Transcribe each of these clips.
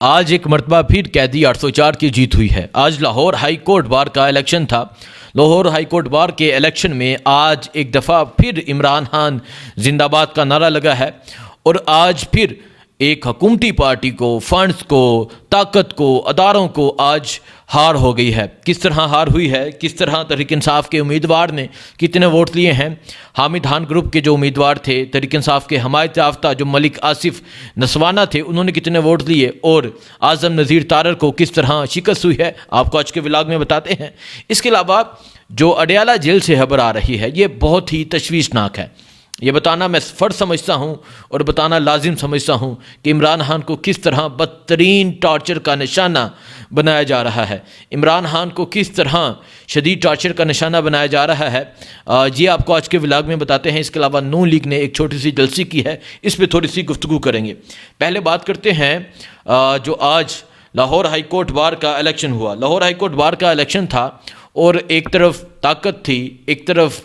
آج ایک مرتبہ پھر قیدی 804 کی جیت ہوئی ہے۔ آج لاہور ہائی کورٹ بار کا الیکشن تھا۔ لاہور ہائی کورٹ بار کے الیکشن میں آج ایک دفعہ پھر عمران خان زندہ باد کا نعرہ لگا ہے، اور آج پھر ایک حکومتی پارٹی کو، فنڈز کو، طاقت کو، اداروں کو آج ہار ہو گئی ہے۔ کس طرح ہار ہوئی ہے، کس طرح تحریک انصاف کے امیدوار نے کتنے ووٹ لیے ہیں۔ حامد خان گروپ کے جو امیدوار تھے، تحریک انصاف کے حمایت یافتہ جو ملک آصف نسوانہ تھے، انہوں نے کتنے ووٹ لیے، اور اعظم نذیر تارڑ کو کس طرح شکست ہوئی ہے، آپ کو آج کے ولاگ میں بتاتے ہیں۔ اس کے علاوہ جو اڈیالہ جیل سے خبر آ رہی ہے، یہ بہت ہی تشویشناک ہے۔ یہ بتانا میں فرض سمجھتا ہوں اور بتانا لازم سمجھتا ہوں کہ عمران خان کو کس طرح بدترین ٹارچر کا نشانہ بنایا جا رہا ہے، عمران خان کو کس طرح شدید ٹارچر کا نشانہ بنایا جا رہا ہے، یہ آپ کو آج کے ولاگ میں بتاتے ہیں۔ اس کے علاوہ نون لیگ نے ایک چھوٹی سی جلسے کی ہے، اس پہ تھوڑی سی گفتگو کریں گے۔ پہلے بات کرتے ہیں جو آج لاہور ہائی کورٹ بار کا الیکشن ہوا۔ لاہور ہائی کورٹ بار کا الیکشن تھا، اور ایک طرف طاقت تھی، ایک طرف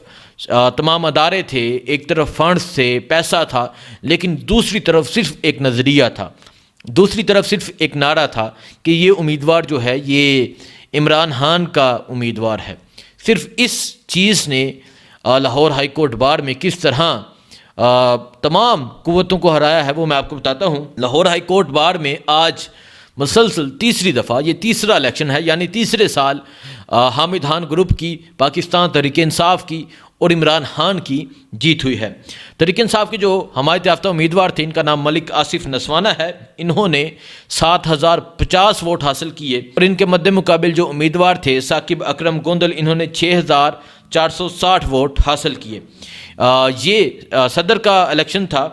تمام ادارے تھے، ایک طرف فنڈز تھے، پیسہ تھا، لیکن دوسری طرف صرف ایک نظریہ تھا، دوسری طرف صرف ایک نعرہ تھا کہ یہ امیدوار جو ہے یہ عمران خان کا امیدوار ہے۔ صرف اس چیز نے لاہور ہائی کورٹ بار میں کس طرح تمام قوتوں کو ہرایا ہے، وہ میں آپ کو بتاتا ہوں۔ لاہور ہائی کورٹ بار میں آج مسلسل تیسری دفعہ، یہ تیسرا الیکشن ہے، یعنی تیسرے سال حامد خان گروپ کی، پاکستان تحریک انصاف کی اور عمران خان کی جیت ہوئی ہے۔ تحریک انصاف کے جو حمایت یافتہ امیدوار تھے، ان کا نام ملک آصف نسوانہ ہے، انہوں نے 7050 ووٹ حاصل کیے، اور ان کے مد مقابل جو امیدوار تھے ثاقب اکرم گوندل، انہوں نے 6460 ووٹ حاصل کیے۔ یہ صدر کا الیکشن تھا۔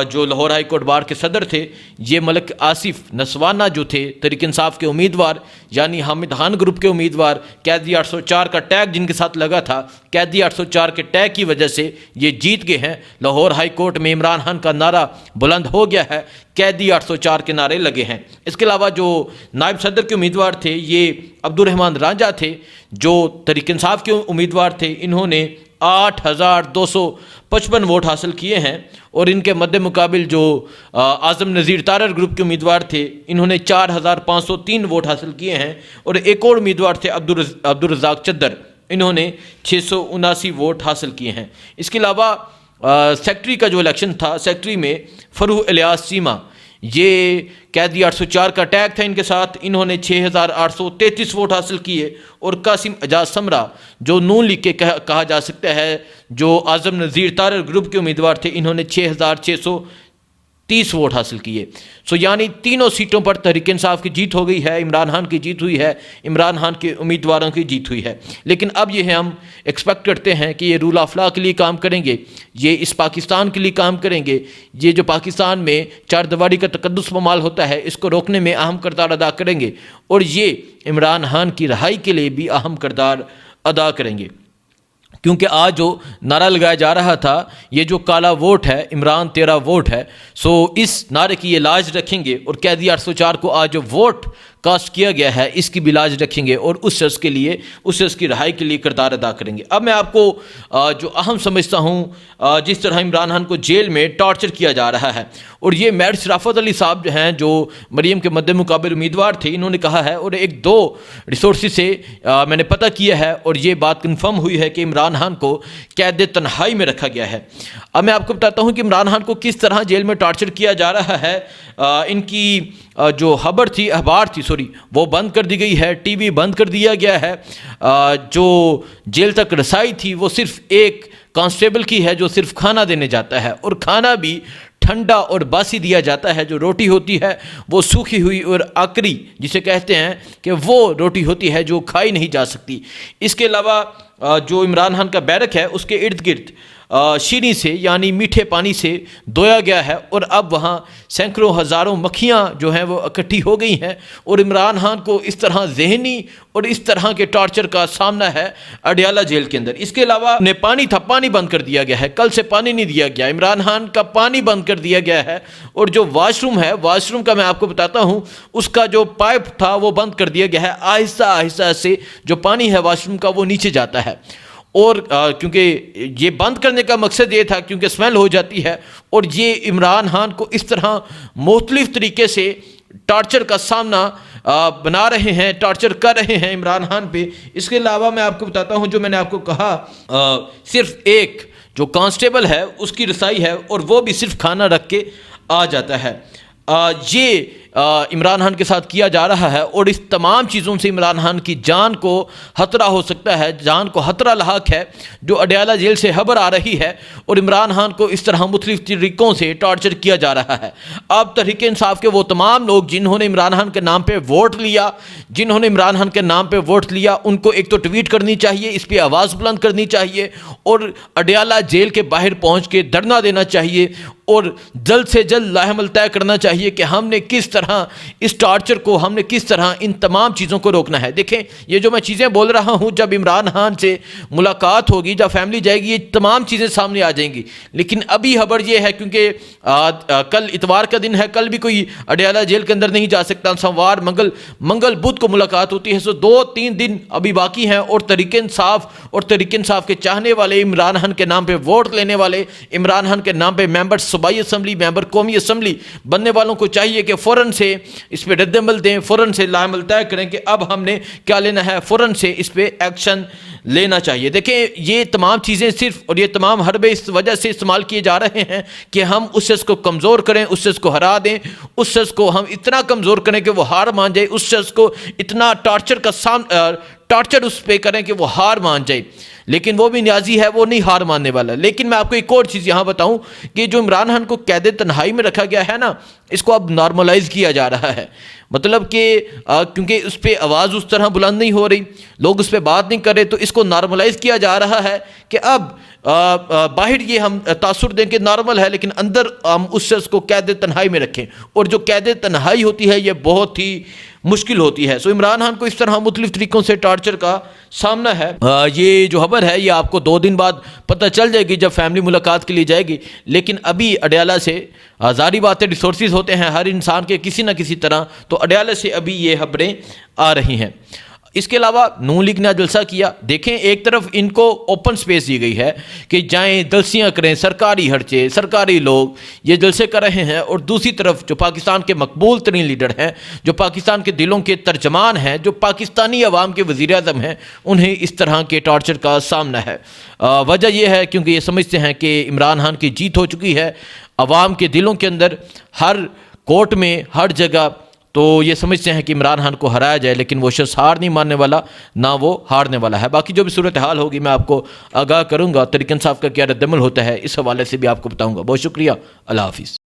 جو لاہور ہائی کورٹ بار کے صدر تھے، یہ ملک آصف نسوانہ جو تھے، تحریک انصاف کے امیدوار، یعنی حامد خان گروپ کے امیدوار، قیدی 804 کا ٹیگ جن کے ساتھ لگا تھا، قیدی 804 کے ٹیگ کی وجہ سے یہ جیت گئے ہیں۔ لاہور ہائی کورٹ میں عمران خان کا نعرہ بلند ہو گیا ہے، قیدی 804 کے نعرے لگے ہیں۔ اس کے علاوہ جو نائب صدر کے امیدوار تھے، یہ عبدالرحمان رانجھا تھے، جو تحریک انصاف کے امیدوار تھے، انہوں نے 8255 ووٹ حاصل کیے ہیں، اور ان کے مد مقابل جو اعظم نذیر تارڑ گروپ کے امیدوار تھے، انہوں نے 4503 ووٹ حاصل کیے ہیں، اور ایک اور امیدوار تھے عبدالرزاق چدر، انہوں نے 679 ووٹ حاصل کیے ہیں۔ اس کے علاوہ سیکٹری کا جو الیکشن تھا، سیکٹری میں فروح الیاس چیمہ، یہ قیدی 804 کا ٹیگ تھا ان کے ساتھ، انہوں نے 6833 ووٹ حاصل کیے، اور قاسم اعجاز سمرہ جو نون لیگ کے کہا جا سکتا ہے، جو اعظم نذیر تارڑ گروپ کے امیدوار تھے، انہوں نے 6630 ووٹ حاصل کیے۔ یعنی تینوں سیٹوں پر تحریک انصاف کی جیت ہو گئی ہے، عمران خان کی جیت ہوئی ہے، عمران خان کے امیدواروں کی جیت ہوئی ہے۔ لیکن اب یہ ہم ایکسپیکٹ کرتے ہیں کہ یہ رول آف لا کے لیے کام کریں گے، یہ اس پاکستان کے لیے کام کریں گے، یہ جو پاکستان میں چار دیواری کا تقدس پامال ہوتا ہے، اس کو روکنے میں اہم کردار ادا کریں گے، اور یہ عمران خان کی رہائی کے لیے بھی اہم کردار ادا کریں گے۔ کیونکہ آج جو نعرہ لگایا جا رہا تھا، یہ جو کالا ووٹ ہے، عمران تیرا ووٹ ہے، اس نعرے کی یہ لاج رکھیں گے، اور قیدی 804 کو آج جو ووٹ کاسٹ کیا گیا ہے، اس کی بھی لاج رکھیں گے، اور اس شخص کے لیے، اس شخص کی رہائی کے لیے کردار ادا کریں گے۔ اب میں آپ کو جو اہم سمجھتا ہوں، جس طرح عمران خان کو جیل میں ٹارچر کیا جا رہا ہے، اور یہ میئر شرافت علی صاحب جو ہیں، جو مریم کے مد مقابل امیدوار تھے، انہوں نے کہا ہے، اور ایک دو ریسورسز سے میں نے پتہ کیا ہے، اور یہ بات کنفرم ہوئی ہے کہ عمران خان کو قید تنہائی میں رکھا گیا ہے۔ اب میں آپ کو بتاتا ہوں کہ عمران خان کو کس طرح جیل میں ٹارچر کیا جا رہا ہے۔ ان کی جو اخبار تھی وہ بند کر دی گئی ہے، ٹی وی بند کر دیا گیا ہے، جو جیل تک رسائی تھی وہ صرف ایک کانسٹیبل کی ہے، جو صرف کھانا دینے جاتا ہے، اور کھانا بھی ٹھنڈا اور باسی دیا جاتا ہے۔ جو روٹی ہوتی ہے وہ سوکھی ہوئی اور آکری جسے کہتے ہیں کہ وہ روٹی ہوتی ہے جو کھائی نہیں جا سکتی۔ اس کے علاوہ جو عمران خان کا بیرک ہے، اس کے ارد گرد شیریں سے، یعنی میٹھے پانی سے دھویا گیا ہے، اور اب وہاں سینکڑوں ہزاروں مکھیاں جو ہیں وہ اکٹھی ہو گئی ہیں، اور عمران خان کو اس طرح ذہنی اور اس طرح کے ٹارچر کا سامنا ہے اڈیالہ جیل کے اندر۔ اس کے علاوہ پانی بند کر دیا گیا ہے، کل سے پانی نہیں دیا گیا، عمران خان کا پانی بند کر دیا گیا ہے، اور جو واش روم ہے، واش روم کا میں آپ کو بتاتا ہوں، اس کا جو پائپ تھا وہ بند کر دیا گیا ہے، آہستہ آہستہ سے جو پانی ہے واش روم کا وہ نیچے جاتا ہے، اور کیونکہ یہ بند کرنے کا مقصد یہ تھا کیونکہ اسمیل ہو جاتی ہے، اور یہ عمران خان کو اس طرح مختلف طریقے سے ٹارچر کا سامنا بنا رہے ہیں، ٹارچر کر رہے ہیں عمران خان پہ۔ اس کے علاوہ میں آپ کو بتاتا ہوں، جو میں نے آپ کو کہا صرف ایک جو کانسٹیبل ہے اس کی رسائی ہے، اور وہ بھی صرف کھانا رکھ کے آ جاتا ہے۔ یہ عمران خان کے ساتھ کیا جا رہا ہے، اور اس تمام چیزوں سے عمران خان کی جان کو خطرہ ہو سکتا ہے، جان کو خطرہ لاحق ہے، جو اڈیالہ جیل سے خبر آ رہی ہے، اور عمران خان کو اس طرح مختلف طریقوں سے ٹارچر کیا جا رہا ہے۔ اب تحریک انصاف کے وہ تمام لوگ جنہوں نے عمران خان کے نام پہ ووٹ لیا، ان کو ایک تو ٹویٹ کرنی چاہیے، اس پہ آواز بلند کرنی چاہیے، اور اڈیالہ جیل کے باہر پہنچ کے دھرنا دینا چاہیے، اور جلد سے جلد لاہ عمل طے کرنا چاہیے کہ ہم نے کس طرح اس ٹارچر کو، ہم نے کس طرح ان تمام چیزوں کو روکنا ہے۔ دیکھیں، یہ جو میں چیزیں بول رہا ہوں، جب عمران خان سے ملاقات ہوگی، جب فیملی جائے گی، یہ تمام چیزیں سامنے آ جائیں گی۔ لیکن ابھی خبر یہ ہے، کیونکہ کل اتوار کا دن ہے، کل بھی کوئی اڈیالہ جیل کے اندر نہیں جا سکتا، سوموار منگل بدھ کو ملاقات ہوتی ہے، سو 2-3 دن ابھی باقی ہیں، اور تحریک انصاف کے چاہنے والے، عمران خان کے نام پہ ووٹ لینے والے، عمران خان کے نام پہ ممبر صوبائی اسمبلی، ممبر قومی اسمبلی بننے والوں کو چاہیے کہ فوراً سے اس پہ رد عمل دیں، فوراً سے لاہ عمل طے کریں کہ اب ہم نے کیا لینا ہے، فوراً سے اس پہ ایکشن لینا چاہیے۔ دیکھیں، یہ تمام چیزیں صرف، اور یہ تمام حربے اس وجہ سے استعمال کیے جا رہے ہیں کہ ہم اس شخص کو کمزور کریں، اس شخص کو ہرا دیں، اس شخص کو ہم اتنا کمزور کریں کہ وہ ہار مان جائے، اس شخص کو اتنا ٹارچر اس پہ کریں کہ وہ ہار مان جائے۔ لیکن وہ بھی نیازی ہے، وہ نہیں ہار ماننے والا۔ لیکن میں آپ کو ایک اور چیز یہاں بتاؤں کہ جو عمران خان کو قید تنہائی میں رکھا گیا ہے نا، اس کو اب نارملائز کیا جا رہا ہے۔ مطلب کہ کیونکہ اس پہ آواز اس طرح بلند نہیں ہو رہی، لوگ اس پہ بات نہیں کر رہے، تو اس کو نارملائز کیا جا رہا ہے کہ اب باہر یہ ہم تاثر دیں کہ نارمل ہے، لیکن اندر ہم اس شخص کو قید تنہائی میں رکھیں، اور جو قید تنہائی ہوتی ہے یہ بہت ہی مشکل ہوتی ہے۔ سو عمران خان کو اس طرح مختلف طریقوں سے ٹارچر کا سامنا ہے۔ یہ جو خبر ہے یہ آپ کو 2 دن بعد پتہ چل جائے گی جب فیملی ملاقات کے لیے جائے گی، لیکن ابھی اڈیالہ سے ظاہری بات ہے، ریسورسز ہوتے ہیں ہر انسان کے کسی نہ کسی طرح، تو اڈیالہ سے ابھی یہ خبریں آ رہی ہیں۔ اس کے علاوہ نون لیگ نے جلسہ کیا۔ دیکھیں، ایک طرف ان کو اوپن سپیس دی گئی ہے کہ جائیں جلسیاں کریں، سرکاری خرچے، سرکاری لوگ یہ جلسے کر رہے ہیں، اور دوسری طرف جو پاکستان کے مقبول ترین لیڈر ہیں، جو پاکستان کے دلوں کے ترجمان ہیں، جو پاکستانی عوام کے وزیر اعظم ہیں، انہیں اس طرح کے ٹارچر کا سامنا ہے۔ وجہ یہ ہے کیونکہ یہ سمجھتے ہیں کہ عمران خان کی جیت ہو چکی ہے عوام کے دلوں کے اندر، ہر کورٹ میں، ہر جگہ، تو یہ سمجھتے ہیں کہ عمران خان کو ہرایا جائے، لیکن وہ شخص ہار نہیں ماننے والا، نہ وہ ہارنے والا ہے۔ باقی جو بھی صورتحال ہوگی میں آپ کو آگاہ کروں گا، تحریک انصاف کا کیا رد عمل ہوتا ہے اس حوالے سے بھی آپ کو بتاؤں گا۔ بہت شکریہ، اللہ حافظ۔